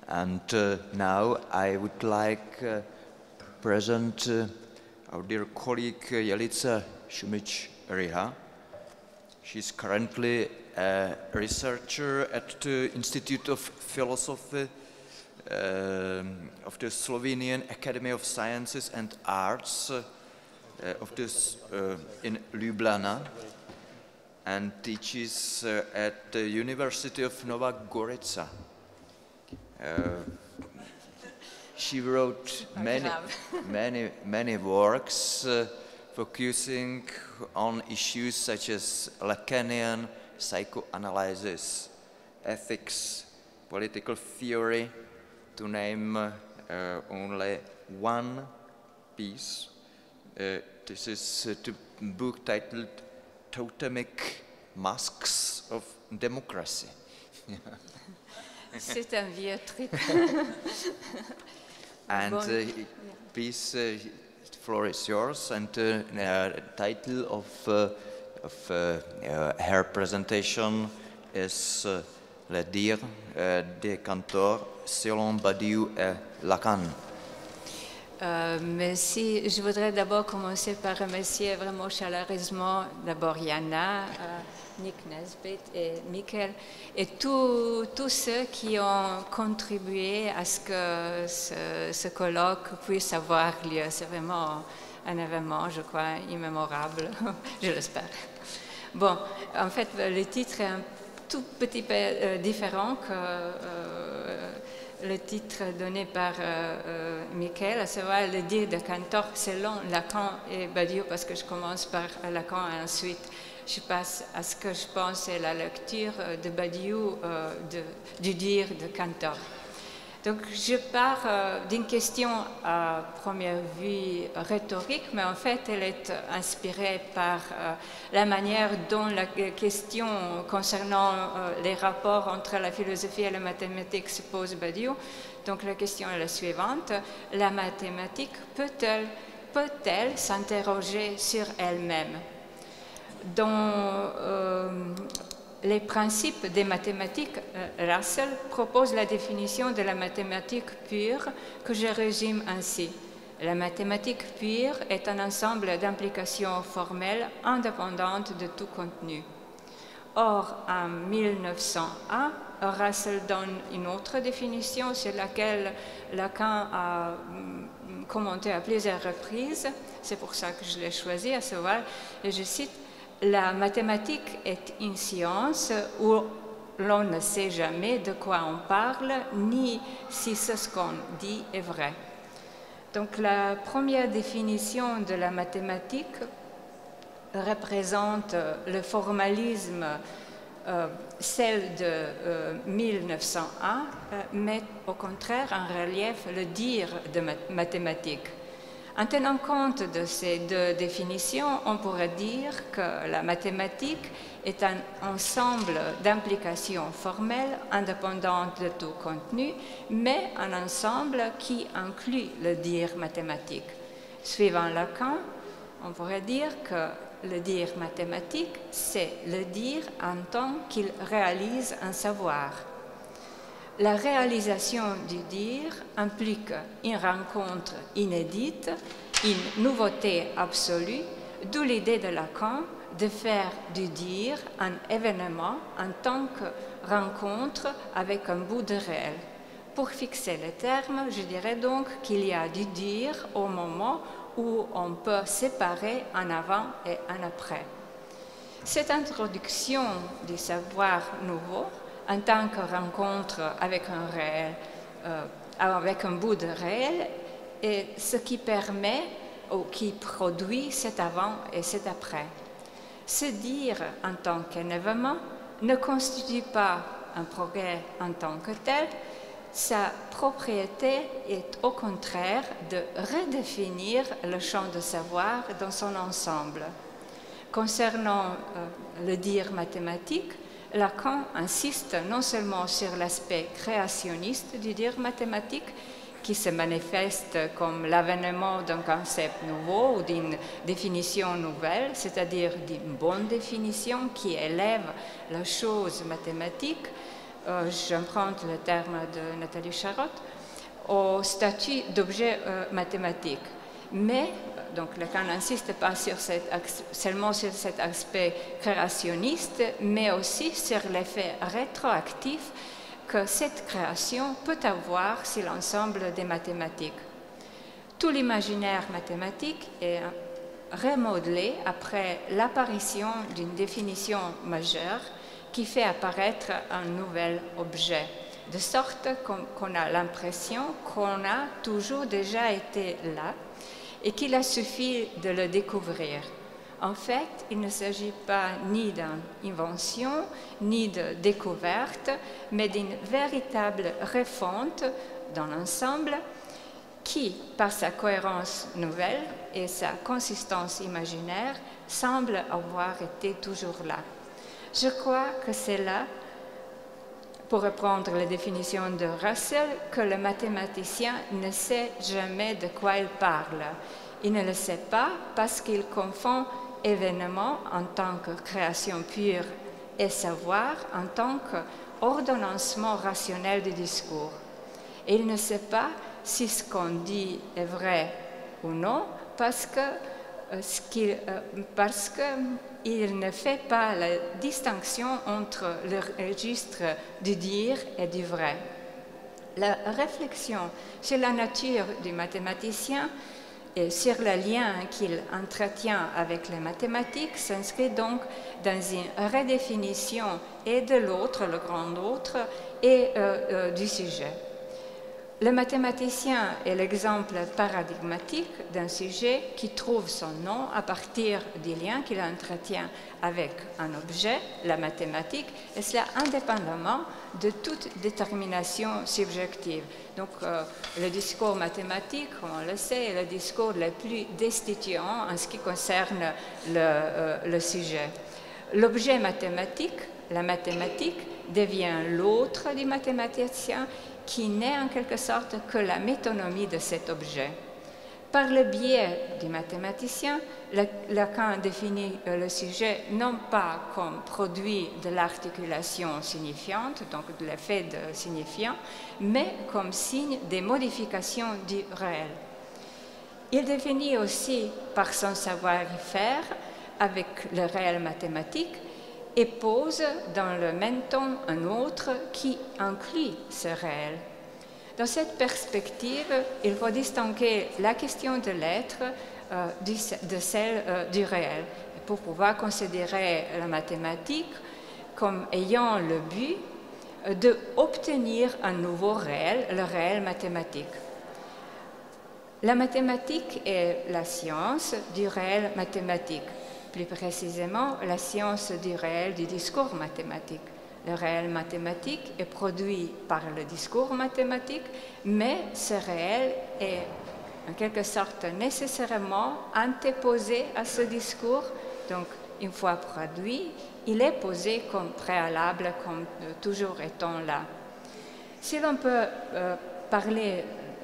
And now I would like to present our dear colleague Jelica Šumić-Riha. She's currently a researcher at the Institute of Philosophy of the Slovenian Academy of Sciences and Arts in Ljubljana, and teaches at the University of Nova Gorica. She wrote many works focusing on issues such as Lacanian psychoanalysis, ethics, political theory, to name only one piece. This is the book titled Totemic Masks of Democracy. C'est un vieux truc. And please, the floor is yours, and the title of her presentation is Le dire de Cantor selon Badiou et Lacan. Merci. Je voudrais d'abord commencer par remercier vraiment chaleureusement d'abord Yana, Nick Nesbitt et Michael et tous ceux qui ont contribué à ce que ce colloque puisse avoir lieu. C'est vraiment un événement, je crois, immémorable, je l'espère. Bon, en fait, le titre est un tout petit peu différent que le titre donné par Michael, à savoir le dire de Cantor selon Lacan et Badiou, parce que je commence par Lacan et ensuite je passe à ce que je pense est la lecture de Badiou du dire de Cantor. Donc je pars d'une question à première vue rhétorique, mais en fait elle est inspirée par la manière dont la question concernant les rapports entre la philosophie et la mathématique se pose Badiou. Donc la question est la suivante: la mathématique peut-elle s'interroger sur elle-même? Dans les principes des mathématiques, Russell propose la définition de la mathématique pure que je résume ainsi. La mathématique pure est un ensemble d'implications formelles indépendantes de tout contenu. Or, en 1901, Russell donne une autre définition sur laquelle Lacan a commenté à plusieurs reprises. C'est pour ça que je l'ai choisi, à savoir, et je cite: la mathématique est une science où l'on ne sait jamais de quoi on parle, ni si ce qu'on dit est vrai. Donc la première définition de la mathématique représente le formalisme, celle de 1901, met au contraire en relief le dire de mathématiques. En tenant compte de ces deux définitions, on pourrait dire que la mathématique est un ensemble d'implications formelles indépendantes de tout contenu, mais un ensemble qui inclut le dire mathématique. Suivant Lacan, on pourrait dire que le dire mathématique, c'est le dire en tant qu'il réalise un savoir. La réalisation du dire implique une rencontre inédite, une nouveauté absolue, d'où l'idée de Lacan de faire du dire un événement en tant que rencontre avec un bout de réel. Pour fixer les termes, je dirais donc qu'il y a du dire au moment où on peut séparer un avant et un après. Cette introduction du savoir nouveau en tant que rencontre avec un réel, avec un bout de réel, est ce qui permet ou qui produit cet avant et cet après. Se dire en tant qu'un événement ne constitue pas un progrès en tant que tel. Sa propriété est au contraire de redéfinir le champ de savoir dans son ensemble. Concernant le dire mathématique, Lacan insiste non seulement sur l'aspect créationniste du dire mathématique, qui se manifeste comme l'avènement d'un concept nouveau ou d'une définition nouvelle, c'est-à-dire d'une bonne définition qui élève la chose mathématique j'emprunte le terme de Nathalie Charotte, au statut d'objet mathématique. Mais, donc Lacan n'insiste pas seulement sur cet aspect créationniste, mais aussi sur l'effet rétroactif que cette création peut avoir sur l'ensemble des mathématiques. Tout l'imaginaire mathématique est remodelé après l'apparition d'une définition majeure qui fait apparaître un nouvel objet, de sorte qu'on a l'impression qu'on a toujours déjà été là et qu'il a suffi de le découvrir. En fait, il ne s'agit pas ni d'une invention, ni de découverte, mais d'une véritable refonte dans l'ensemble qui, par sa cohérence nouvelle et sa consistance imaginaire, semble avoir été toujours là. Je crois que c'est là, pour reprendre la définition de Russell, que le mathématicien ne sait jamais de quoi il parle. Il ne le sait pas parce qu'il confond événement en tant que création pure et savoir en tant qu'ordonnancement rationnel du discours. Et il ne sait pas si ce qu'on dit est vrai ou non parce qu'il ne fait pas la distinction entre le registre du dire et du vrai. La réflexion sur la nature du mathématicien et sur le lien qu'il entretient avec les mathématiques s'inscrit donc dans une redéfinition et de l'autre, le grand autre, et du sujet. Le mathématicien est l'exemple paradigmatique d'un sujet qui trouve son nom à partir du lien qu'il entretient avec un objet, la mathématique, et cela indépendamment de toute détermination subjective. Donc, le discours mathématique, comme on le sait, est le discours le plus destituant en ce qui concerne le sujet. L'objet mathématique, la mathématique, devient l'autre du mathématicien qui n'est en quelque sorte que la métonymie de cet objet. Par le biais du mathématicien, Lacan définit le sujet non pas comme produit de l'articulation signifiante, donc de l'effet de signifiant, mais comme signe des modifications du réel. Il définit aussi par son savoir-faire avec le réel mathématique et pose dans le même temps un autre qui inclut ce réel. Dans cette perspective, il faut distinguer la question de l'être de celle du réel, pour pouvoir considérer la mathématique comme ayant le but d'obtenir un nouveau réel, le réel mathématique. La mathématique est la science du réel mathématique. Plus précisément, la science du réel du discours mathématique. Le réel mathématique est produit par le discours mathématique, mais ce réel est en quelque sorte nécessairement antéposé à ce discours. Donc, une fois produit, il est posé comme préalable, comme toujours étant là. Si l'on peut parler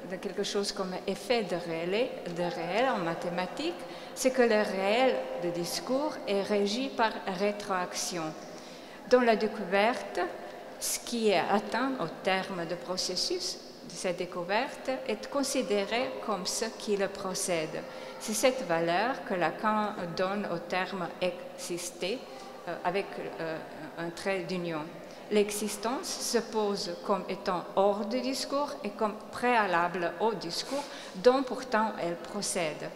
de quelque chose comme effet de réel en mathématiques, c'est que le réel de discours est régi par rétroaction. Dans la découverte, ce qui est atteint au terme du processus de cette découverte est considéré comme ce qui le procède. C'est cette valeur que Lacan donne au terme « exister » avec un trait d'union. L'existence se pose comme étant hors du discours et comme préalable au discours dont pourtant elle procède.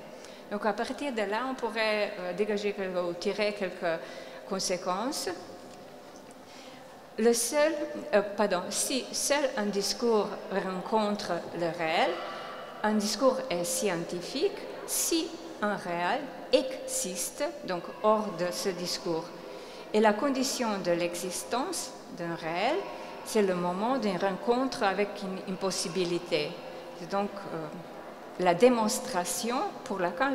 Donc à partir de là, on pourrait dégager ou tirer quelques conséquences. Si seul un discours rencontre le réel, un discours est scientifique si un réel existe, donc hors de ce discours. Et la condition de l'existence d'un réel, c'est le moment d'une rencontre avec une possibilité. C'est donc la démonstration, pour Lacan,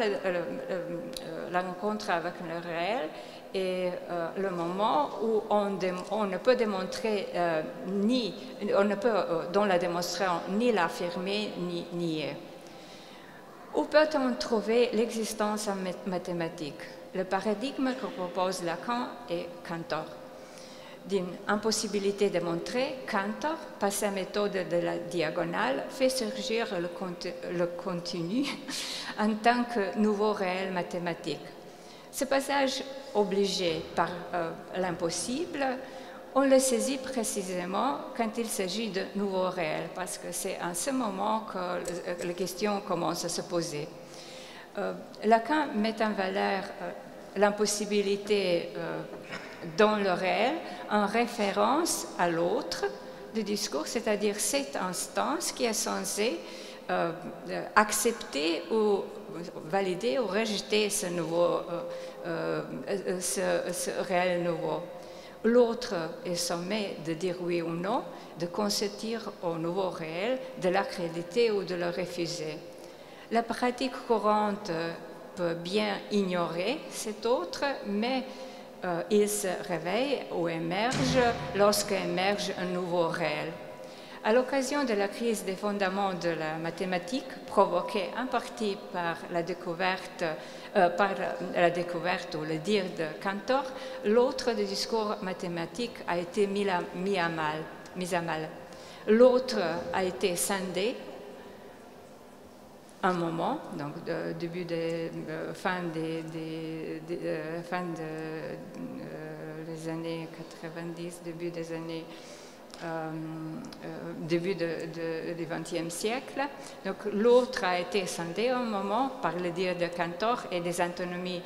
la rencontre avec le réel est le moment où on ne peut démontrer on ne peut dans la démonstration ni l'affirmer ni nier. Où peut-on trouver l'existence en mathématiques? Le paradigme que propose Lacan est Cantor. d'une impossibilité de montrer, Cantor, par sa méthode de la diagonale, fait surgir le continu en tant que nouveau réel mathématique. Ce passage obligé par l'impossible, on le saisit précisément quand il s'agit de nouveaux réels, parce que c'est en ce moment que la question commence à se poser. Lacan met en valeur l'impossibilité dans le réel en référence à l'autre du discours, c'est-à-dire cette instance qui est censée accepter ou valider ou rejeter ce réel nouveau. L'autre est sommé de dire oui ou non, de consentir au nouveau réel, de l'accréditer ou de le refuser. La pratique courante peut bien ignorer cet autre, mais il se réveille ou émerge lorsqu'émerge un nouveau réel. À l'occasion de la crise des fondements de la mathématique, provoquée en partie par la découverte ou le dire de Cantor, l'autre du discours mathématique a été mis à mal. L'autre a été scindé un moment, donc fin des années 90, début du XXe siècle. Donc l'autre a été scindé un moment par le dire de Cantor et des antinomies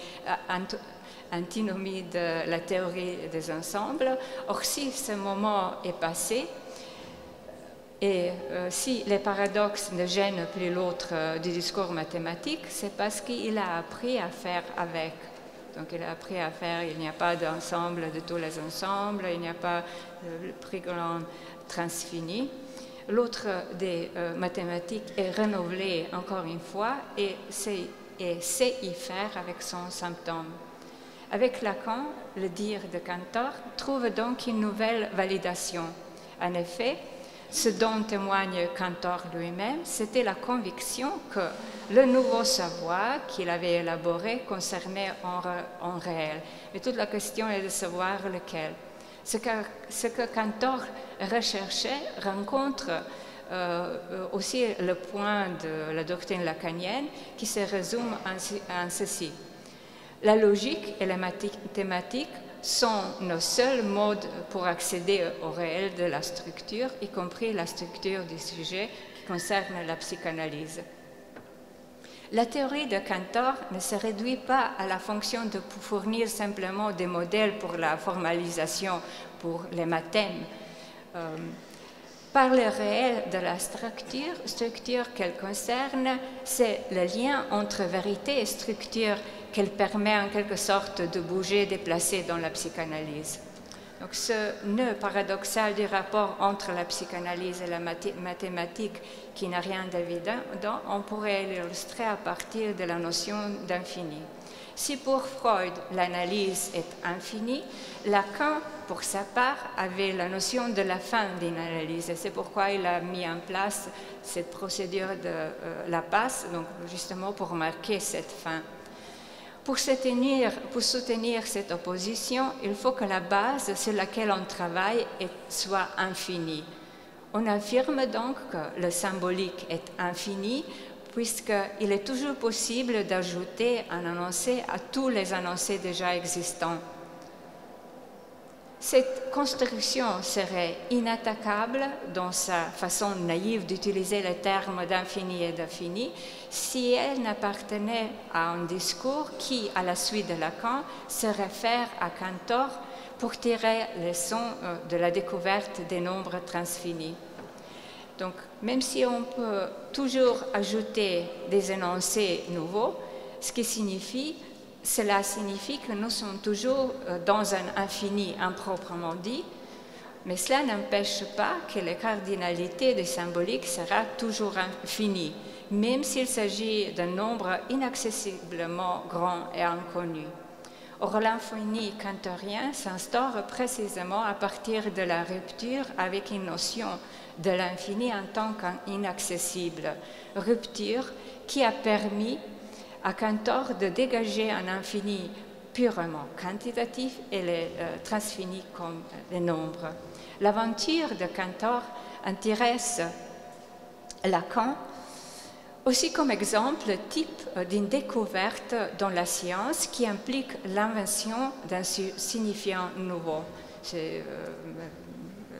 de la théorie des ensembles. Or, si ce moment est passé, et si les paradoxes ne gênent plus l'autre du discours mathématique, c'est parce qu'il a appris à faire avec. Donc il a appris à faire, il n'y a pas d'ensemble de tous les ensembles, il n'y a pas de plus grand transfini. L'autre des mathématiques est renouvelé encore une fois et sait y faire avec son symptôme. Avec Lacan, le dire de Cantor trouve donc une nouvelle validation. En effet, ce dont témoigne Cantor lui-même, c'était la conviction que le nouveau savoir qu'il avait élaboré concernait en réel. Et toute la question est de savoir lequel. Ce que Cantor recherchait rencontre aussi le point de la doctrine lacanienne qui se résume en ceci. La logique et la mathématique sont nos seuls modes pour accéder au réel de la structure, y compris la structure du sujet qui concerne la psychanalyse. La théorie de Cantor ne se réduit pas à la fonction de fournir simplement des modèles pour la formalisation, pour les mathèmes. Par le réel de la structure qu'elle concerne, c'est le lien entre vérité et structure qu'elle permet en quelque sorte de bouger, déplacer dans la psychanalyse. Donc ce nœud paradoxal du rapport entre la psychanalyse et la mathématique qui n'a rien d'évident, on pourrait l'illustrer à partir de la notion d'infini. Si pour Freud l'analyse est infinie, Lacan, pour sa part, avait la notion de la fin d'une analyse. Et c'est pourquoi il a mis en place cette procédure de la passe, donc justement pour marquer cette fin. Pour soutenir cette opposition, il faut que la base sur laquelle on travaille soit infinie. On affirme donc que le symbolique est infini, puisqu'il est toujours possible d'ajouter un énoncé à tous les énoncés déjà existants. Cette construction serait inattaquable dans sa façon naïve d'utiliser les termes d'infini et d'infini si elle n'appartenait à un discours qui, à la suite de Lacan, se réfère à Cantor pour tirer les leçons de la découverte des nombres transfinis. Donc, même si on peut toujours ajouter des énoncés nouveaux, cela signifie que nous sommes toujours dans un infini improprement dit, mais cela n'empêche pas que la cardinalité des symboliques sera toujours infinie, même s'il s'agit d'un nombre inaccessiblement grand et inconnu. Or, l'infini cantorien s'instaure précisément à partir de la rupture avec une notion de l'infini en tant qu'inaccessible, rupture qui a permis à Cantor de dégager un infini purement quantitatif et les transfinis comme les nombres. L'aventure de Cantor intéresse Lacan aussi comme exemple type d'une découverte dans la science qui implique l'invention d'un signifiant nouveau. C'est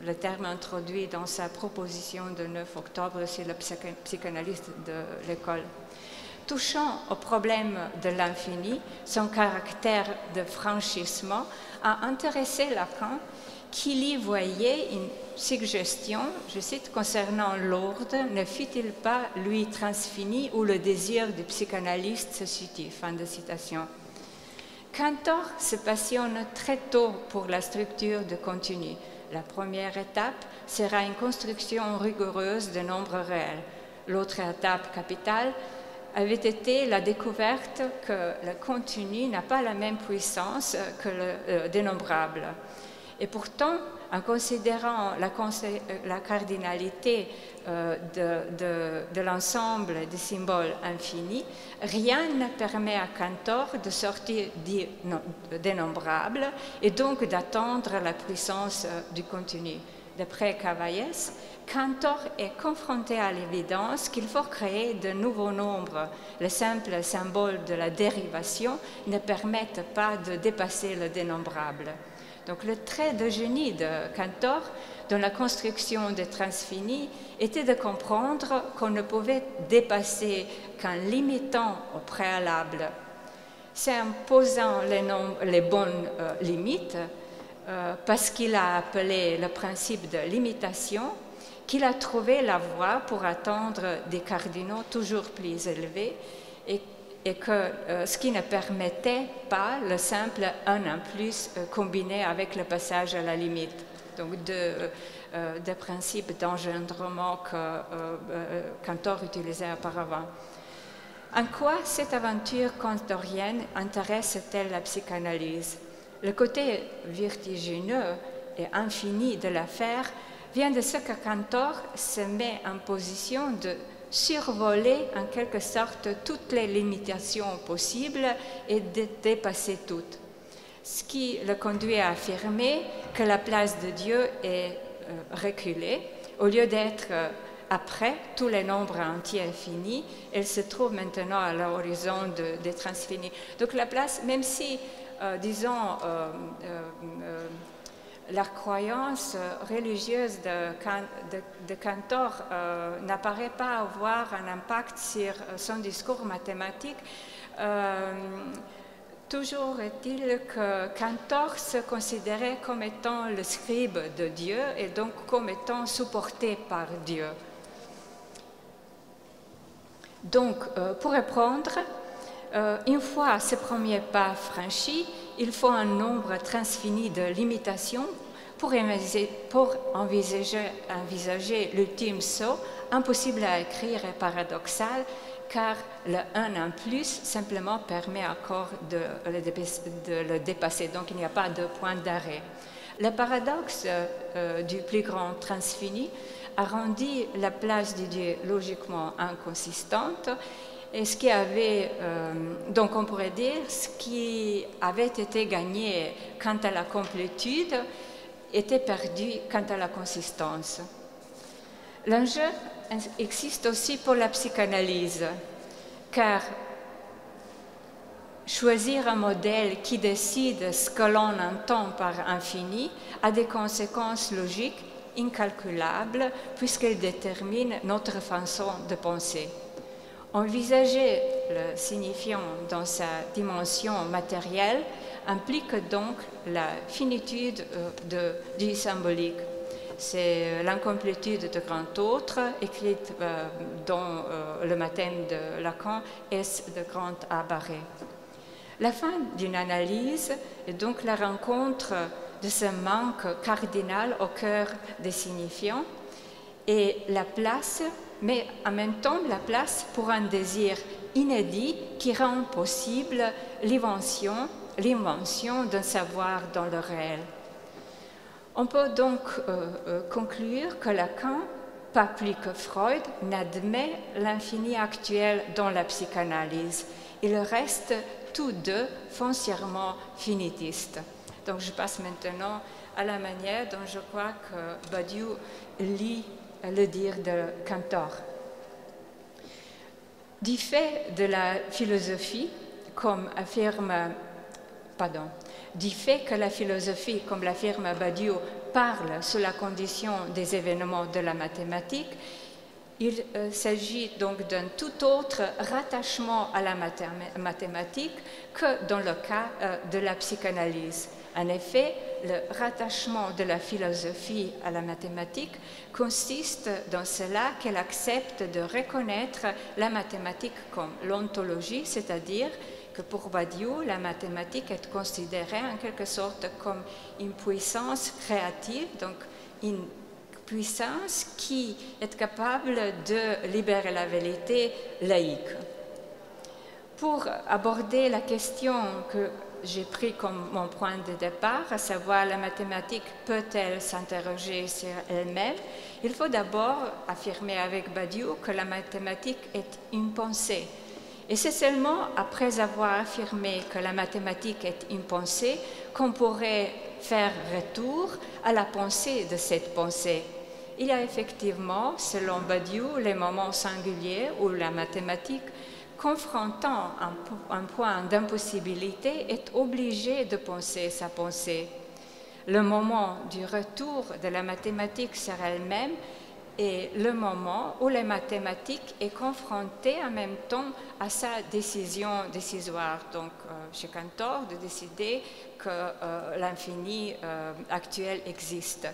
le terme introduit dans sa proposition de 9 octobre sur le psychanalyste de l'école. Touchant au problème de l'infini, son caractère de franchissement a intéressé Lacan, qui y voyait une suggestion, je cite, concernant l'ordre, ne fut-il pas lui transfini où le désir du psychanalyste se situe. Fin de citation. Cantor se passionne très tôt pour la structure de contenu. La première étape sera une construction rigoureuse de nombres réels. L'autre étape capitale avait été la découverte que le contenu n'a pas la même puissance que le dénombrable. Et pourtant, en considérant la cardinalité de l'ensemble des symboles infinis, rien ne permet à Cantor de sortir du dénombrable et donc d'attendre la puissance du contenu. D'après Cavaillès, Cantor est confronté à l'évidence qu'il faut créer de nouveaux nombres. Les simples symboles de la dérivation ne permettent pas de dépasser le dénombrable. Donc le trait de génie de Cantor dans la construction des transfinis était de comprendre qu'on ne pouvait dépasser qu'en limitant au préalable. C'est en posant les bonnes limites, parce qu'il a appelé le principe de limitation, qu'il a trouvé la voie pour atteindre des cardinaux toujours plus élevés et que ce qui ne permettait pas le simple 1 en plus combiné avec le passage à la limite. Donc des principes d'engendrement que Cantor utilisait auparavant. En quoi cette aventure cantorienne intéresse-t-elle la psychanalyse? Le côté vertigineux et infini de l'affaire vient de ce que Cantor se met en position de survoler en quelque sorte toutes les limitations possibles et de dépasser toutes. Ce qui le conduit à affirmer que la place de Dieu est reculée. Au lieu d'être après tous les nombres entiers finis, elle se trouve maintenant à l'horizon des transfinis. Donc la place, même si, disons, la croyance religieuse de Cantor n'apparaît pas avoir un impact sur son discours mathématique, toujours est-il que Cantor se considérait comme étant le scribe de Dieu et donc comme étant supporté par Dieu. Donc, pour répondre, une fois ce premier pas franchi, il faut un nombre transfini de limitations pour envisager l'ultime saut, impossible à écrire et paradoxal, car le 1 en plus simplement permet encore de le dépasser, donc il n'y a pas de point d'arrêt. Le paradoxe du plus grand transfini a rendu la place de Dieu logiquement inconsistante, et ce qui avait, donc on pourrait dire, ce qui avait été gagné quant à la complétude était perdu quant à la consistance. L'enjeu existe aussi pour la psychanalyse, car choisir un modèle qui décide ce que l'on entend par infini a des conséquences logiques incalculables puisqu'elle détermine notre façon de penser. Envisager le signifiant dans sa dimension matérielle implique donc la finitude du symbolique. C'est l'incomplétude de grand autre, écrite dans le Mathème de Lacan, est de grand abarré. La fin d'une analyse est donc la rencontre de ce manque cardinal au cœur des signifiants et la place, mais en même temps la place pour un désir inédit qui rend possible l'invention d'un savoir dans le réel. On peut donc conclure que Lacan, pas plus que Freud, n'admet l'infini actuel dans la psychanalyse. Il reste tous deux foncièrement finitistes. Donc je passe maintenant à la manière dont je crois que Badiou lit le dire de Cantor. Du fait de la philosophie, du fait que la philosophie, comme l'affirme Badiou, parle sous la condition des événements de la mathématique, il s'agit donc d'un tout autre rattachement à la mathématique que dans le cas de la psychanalyse. En effet, le rattachement de la philosophie à la mathématique consiste dans cela qu'elle accepte de reconnaître la mathématique comme l'ontologie, c'est-à-dire que pour Badiou, la mathématique est considérée en quelque sorte comme une puissance créative, donc une puissance qui est capable de libérer la vérité laïque. Pour aborder la question que j'ai pris comme mon point de départ, à savoir la mathématique peut-elle s'interroger sur elle-même, il faut d'abord affirmer avec Badiou que la mathématique est une pensée. Et c'est seulement après avoir affirmé que la mathématique est une pensée qu'on pourrait faire retour à la pensée de cette pensée. Il y a effectivement, selon Badiou, les moments singuliers où la mathématique, confrontant un point d'impossibilité, est obligée de penser sa pensée. Le moment du retour de la mathématique sur elle-même est le moment où la mathématique est confrontée en même temps à sa décision décisoire. Donc, chez Cantor, de décider que l'infini actuel existe.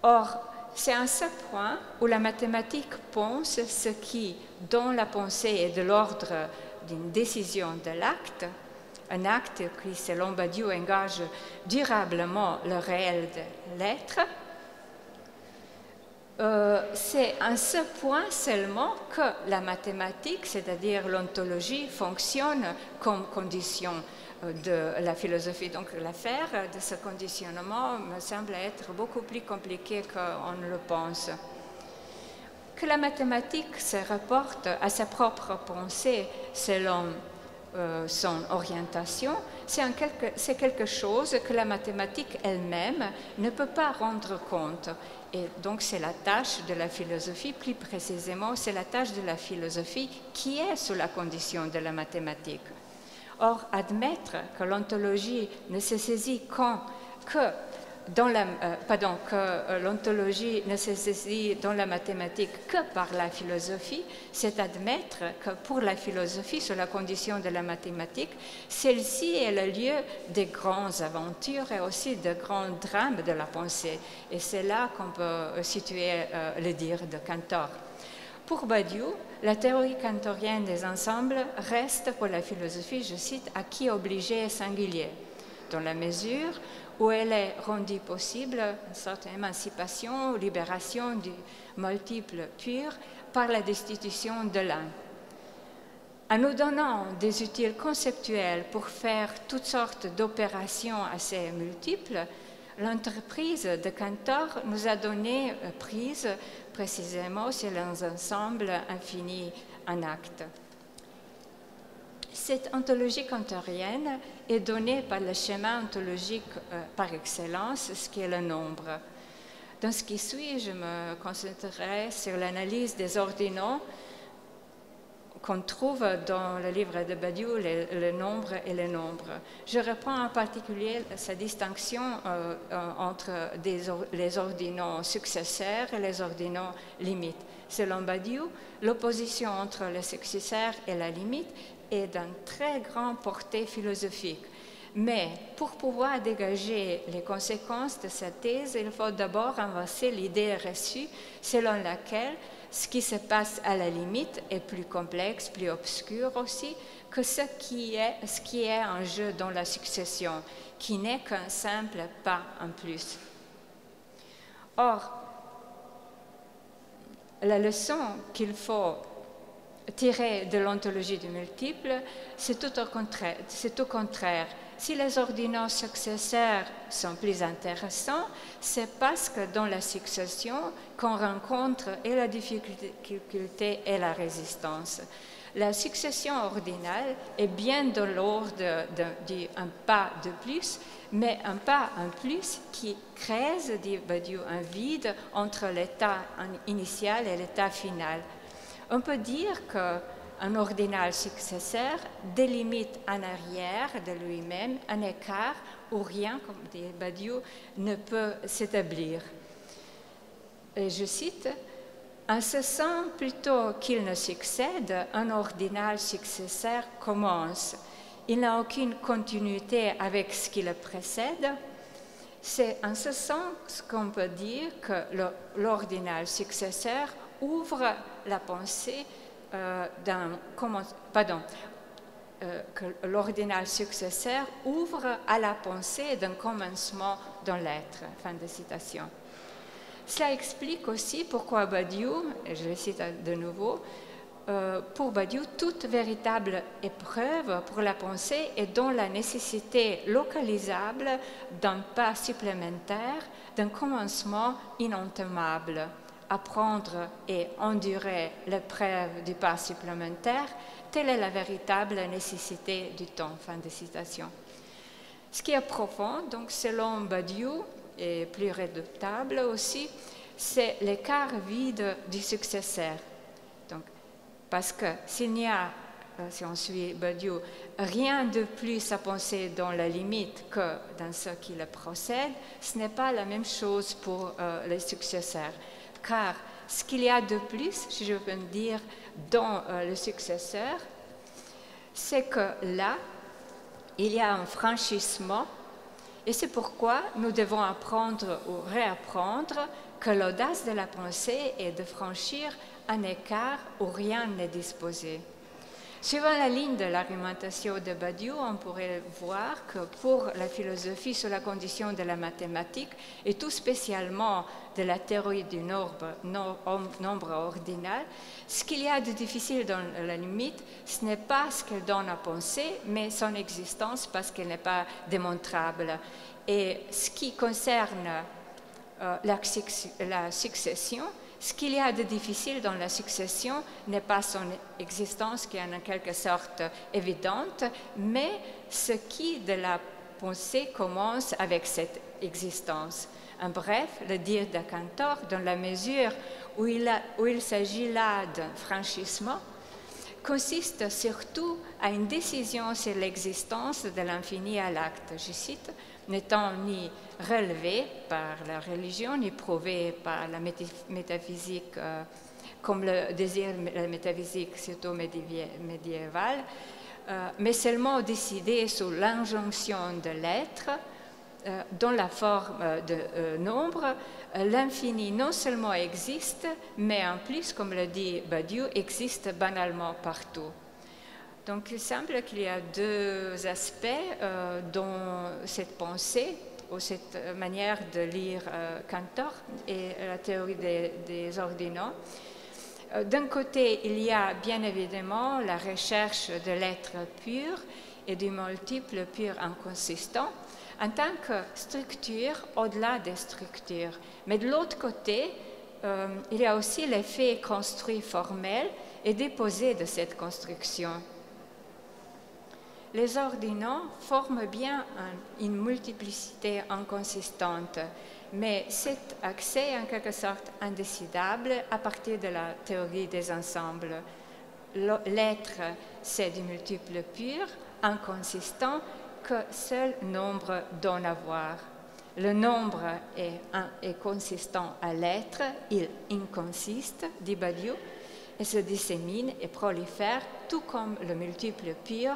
Or, c'est à ce point où la mathématique pense ce qui, dans la pensée, est de l'ordre d'une décision de l'acte, un acte qui, selon Badiou, engage durablement le réel de l'être. C'est à ce point seulement que la mathématique, c'est-à-dire l'ontologie, fonctionne comme condition de la philosophie. Donc l'affaire de ce conditionnement me semble être beaucoup plus compliquée qu'on ne le pense. Que la mathématique se rapporte à sa propre pensée selon son orientation, c'est quelque chose que la mathématique elle-même ne peut pas rendre compte. Et donc c'est la tâche de la philosophie, plus précisément, c'est la tâche de la philosophie qui est sous la condition de la mathématique. Or, admettre que l'ontologie ne se saisit l'ontologie ne se saisit dans la mathématique que par la philosophie, c'est admettre que pour la philosophie, sous la condition de la mathématique, celle-ci est le lieu des grandes aventures et aussi des grands drames de la pensée. Et c'est là qu'on peut situer le dire de Cantor. Pour Badiou, la théorie cantorienne des ensembles reste pour la philosophie, je cite, « acquis obligé et singulier », dans la mesure où elle est rendue possible une sorte d'émancipation, libération du multiple pur par la destitution de l'un. En nous donnant des outils conceptuels pour faire toutes sortes d'opérations assez multiples, l'entreprise de Cantor nous a donné prise précisément sur les ensembles infinis en acte. Cette ontologie cantorienne est donnée par le schéma ontologique par excellence, ce qui est le nombre. Dans ce qui suit, je me concentrerai sur l'analyse des ordinaux qu'on trouve dans le livre de Badiou, le nombre et les nombres. Je reprends en particulier sa distinction entre les ordinaux successeurs et les ordinaux limites. Selon Badiou, l'opposition entre le successeur et la limite est d'une très grande portée philosophique. Mais pour pouvoir dégager les conséquences de cette thèse, il faut d'abord inverser l'idée reçue selon laquelle ce qui se passe à la limite est plus complexe, plus obscur aussi, que ce qui est en jeu dans la succession, qui n'est qu'un simple pas en plus. Or, la leçon qu'il faut tirer de l'ontologie du multiple, c'est tout au contraire. si les ordinaux successeurs sont plus intéressants, c'est parce que dans la succession qu'on rencontre et la difficulté et la résistance. La succession ordinale est bien de l'ordre d'un pas de plus, mais un pas en plus qui crée, dit Badiou, un vide entre l'état initial et l'état final. On peut dire qu'un ordinal successeur délimite en arrière de lui-même un écart où rien, comme dit Badiou, ne peut s'établir. Je cite, « En ce sens, plutôt qu'il ne succède, un ordinal successeur commence. Il n'a aucune continuité avec ce qui le précède. C'est en ce sens qu'on peut dire que l'ordinal successeur ouvre la pensée que l'ordinal successeur ouvre à la pensée d'un commencement dans l'être. » Fin de citation. Cela explique aussi pourquoi Badiou, et je le cite de nouveau, pour Badiou, toute véritable épreuve pour la pensée est dans la nécessité localisable d'un pas supplémentaire, d'un commencement inentamable. Apprendre et endurer l'épreuve du pas supplémentaire, telle est la véritable nécessité du temps. Fin de citation. Ce qui est profond, donc selon Badiou, et plus redoutable aussi, c'est l'écart vide du successeur. Donc, parce que s'il n'y a, si on suit Badiou, rien de plus à penser dans la limite que dans ce qui le procède, ce n'est pas la même chose pour les successeurs. Car ce qu'il y a de plus, si je peux dire, dans le successeur, c'est que là, il y a un franchissement. Et c'est pourquoi nous devons apprendre ou réapprendre que l'audace de la pensée est de franchir un écart où rien n'est disposé. Suivant la ligne de l'argumentation de Badiou, on pourrait voir que pour la philosophie sur la condition de la mathématique, et tout spécialement de la théorie du nombre ordinal, ce qu'il y a de difficile dans la limite, ce n'est pas ce qu'elle donne à penser, mais son existence parce qu'elle n'est pas démontrable. Et ce qui concerne la succession, ce qu'il y a de difficile dans la succession n'est pas son existence qui est en quelque sorte évidente, mais ce qui de la pensée commence avec cette existence. En bref, le dire de Cantor, dans la mesure où il s'agit là d'un franchissement, consiste surtout à une décision sur l'existence de l'infini à l'acte. Je cite, n'étant ni relevé par la religion, ni prouvé par la métaphysique, comme le désir la métaphysique, surtout médiévale, mais seulement décidé sous l'injonction de l'être, dans la forme de nombre, l'infini non seulement existe, mais en plus, comme le dit Badiou, existe banalement partout. Donc il semble qu'il y a deux aspects dans cette pensée, ou cette manière de lire Cantor et la théorie des ordinaux. D'un côté, il y a bien évidemment la recherche de l'être pur et du multiple pur inconsistant en tant que structure au-delà des structures. Mais de l'autre côté, il y a aussi l'effet construit formel et déposé de cette construction. Les ordinaux forment bien une multiplicité inconsistante, mais cet accès est en quelque sorte indécidable à partir de la théorie des ensembles. L'être, c'est du multiple pur, inconsistant, que seul nombre donne à voir. Le nombre est consistant à l'être, il inconsiste, dit Badiou, et se dissémine et prolifère, tout comme le multiple pur,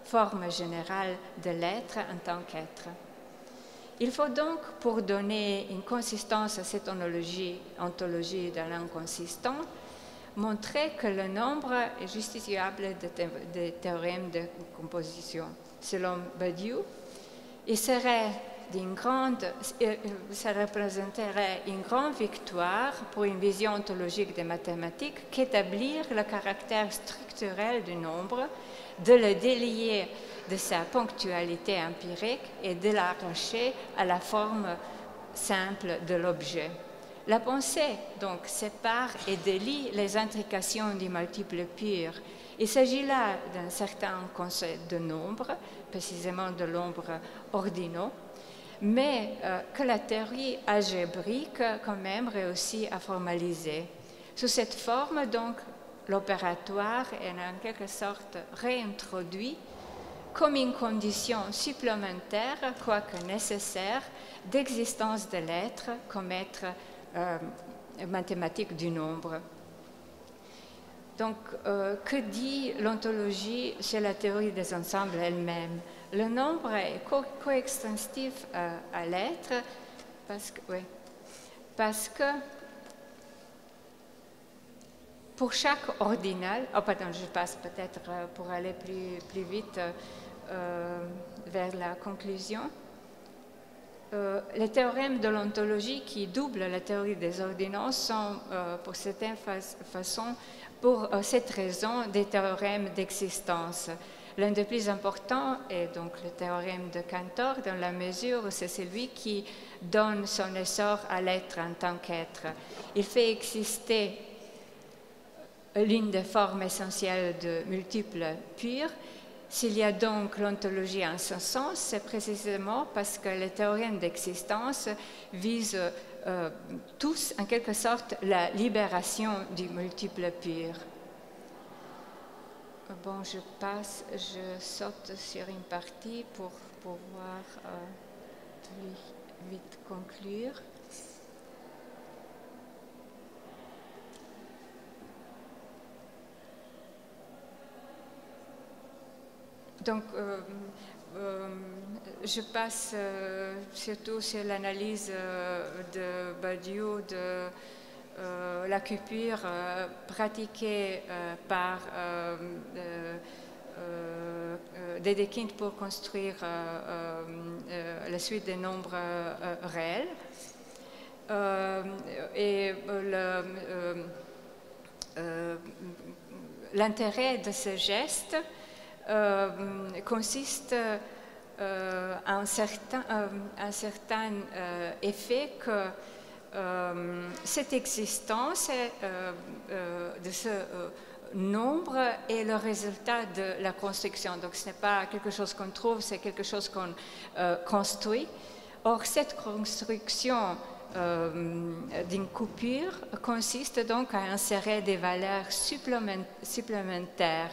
forme générale de l'être en tant qu'être. Il faut donc, pour donner une consistance à cette ontologie de l'inconsistant, montrer que le nombre est justifiable des théorèmes de composition. Selon Badiou, il serait ça représenterait une grande victoire pour une vision ontologique des mathématiques qu'établir le caractère structurel du nombre, de le délier de sa ponctualité empirique et de l'arracher à la forme simple de l'objet. La pensée, donc, sépare et délie les intrications du multiple pur. Il s'agit là d'un certain concept de nombre, précisément de nombre ordinaux, mais que la théorie algébrique, quand même, réussit à formaliser. Sous cette forme, donc, l'opératoire est en quelque sorte réintroduit comme une condition supplémentaire, quoique nécessaire, d'existence de l'être comme être mathématique du nombre. Donc, que dit l'ontologie chez la théorie des ensembles elle-même? Le nombre est coextensif à l'être parce que pour chaque ordinal, je passe peut-être pour aller plus vite vers la conclusion. Les théorèmes de l'ontologie qui doublent la théorie des ordinaux sont, pour certaines façons, pour cette raison, des théorèmes d'existence. L'un des plus importants est donc le théorème de Cantor, dans la mesure où c'est celui qui donne son essor à l'être en tant qu'être. Il fait exister l'une des formes essentielles de multiples purs. S'il y a donc l'ontologie en ce sens, c'est précisément parce que les théorèmes d'existence visent tous, en quelque sorte, la libération du multiple pur. Bon, je saute sur une partie pour pouvoir plus vite conclure. Donc, je passe surtout sur l'analyse de Badiou de la coupure pratiquée par Dedekind pour construire la suite des nombres réels. Et l'intérêt de ce geste consiste à un certain effet que cette existence de ce nombre est le résultat de la construction. Donc ce n'est pas quelque chose qu'on trouve, c'est quelque chose qu'on construit. Or, cette construction d'une coupure consiste donc à insérer des valeurs supplémentaires.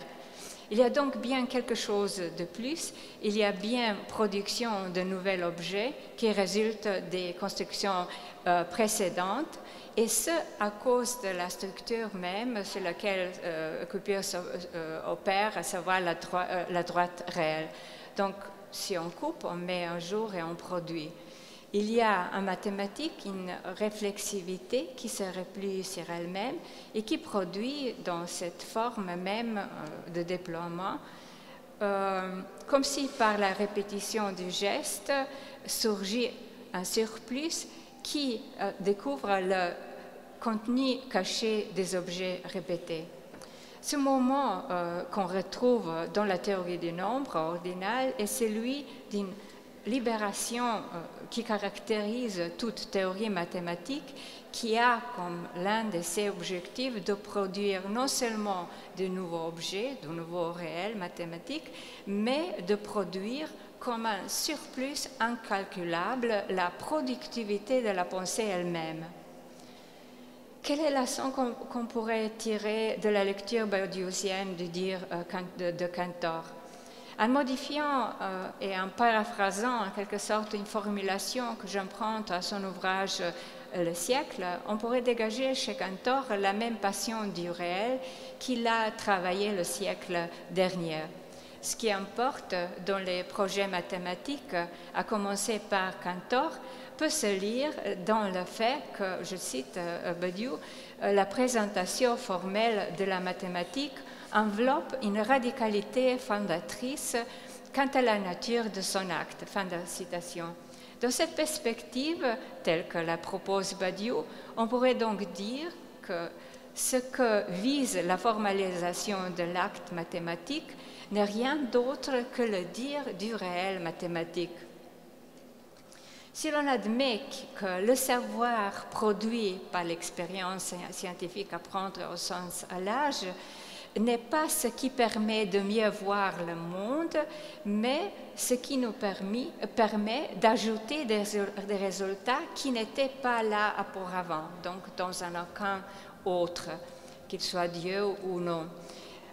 Il y a donc bien quelque chose de plus, il y a bien production de nouveaux objets qui résultent des constructions précédentes, et ce à cause de la structure même sur laquelle coupure opère, à savoir la droite réelle. Donc, si on coupe, on met un jour et on produit. Il y a en mathématiques une réflexivité qui se replie sur elle-même et qui produit dans cette forme même de déploiement, comme si par la répétition du geste surgit un surplus qui découvre le contenu caché des objets répétés. Ce moment qu'on retrouve dans la théorie du nombre ordinal est celui d'une libération qui caractérise toute théorie mathématique qui a comme l'un de ses objectifs de produire non seulement de nouveaux objets, de nouveaux réels mathématiques, mais de produire comme un surplus incalculable la productivité de la pensée elle-même. Quelle est la leçon qu'on pourrait tirer de la lecture badiousienne du dire de Cantor? En modifiant et en paraphrasant en quelque sorte une formulation que j'emprunte à son ouvrage Le siècle, on pourrait dégager chez Cantor la même passion du réel qu'il a travaillé le siècle dernier. Ce qui importe dans les projets mathématiques, à commencer par Cantor, peut se lire dans le fait que, je cite Badiou, la présentation formelle de la mathématique enveloppe une radicalité fondatrice quant à la nature de son acte. Fin de citation. Dans cette perspective, telle que la propose Badiou, on pourrait donc dire que ce que vise la formalisation de l'acte mathématique n'est rien d'autre que le dire du réel mathématique. Si l'on admet que le savoir produit par l'expérience scientifique à prendre au sens à l'âge n'est pas ce qui permet de mieux voir le monde, mais ce qui nous permet d'ajouter des résultats qui n'étaient pas là auparavant, donc dans un aucun autre, qu'il soit Dieu ou non.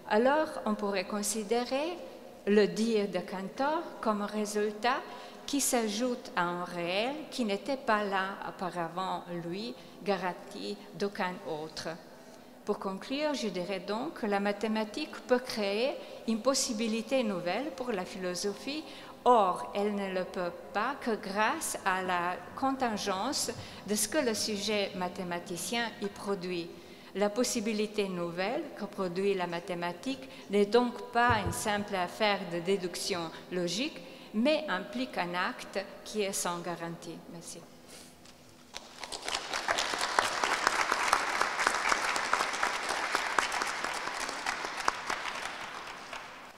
Alors, on pourrait considérer le dire de Cantor comme un résultat qui s'ajoute à un réel qui n'était pas là auparavant, lui, garanti d'aucun autre. Pour conclure, je dirais donc que la mathématique peut créer une possibilité nouvelle pour la philosophie. Or, elle ne le peut pas que grâce à la contingence de ce que le sujet mathématicien y produit. La possibilité nouvelle que produit la mathématique n'est donc pas une simple affaire de déduction logique, mais implique un acte qui est sans garantie. Merci.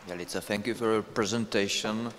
Jelica, thank you for your presentation.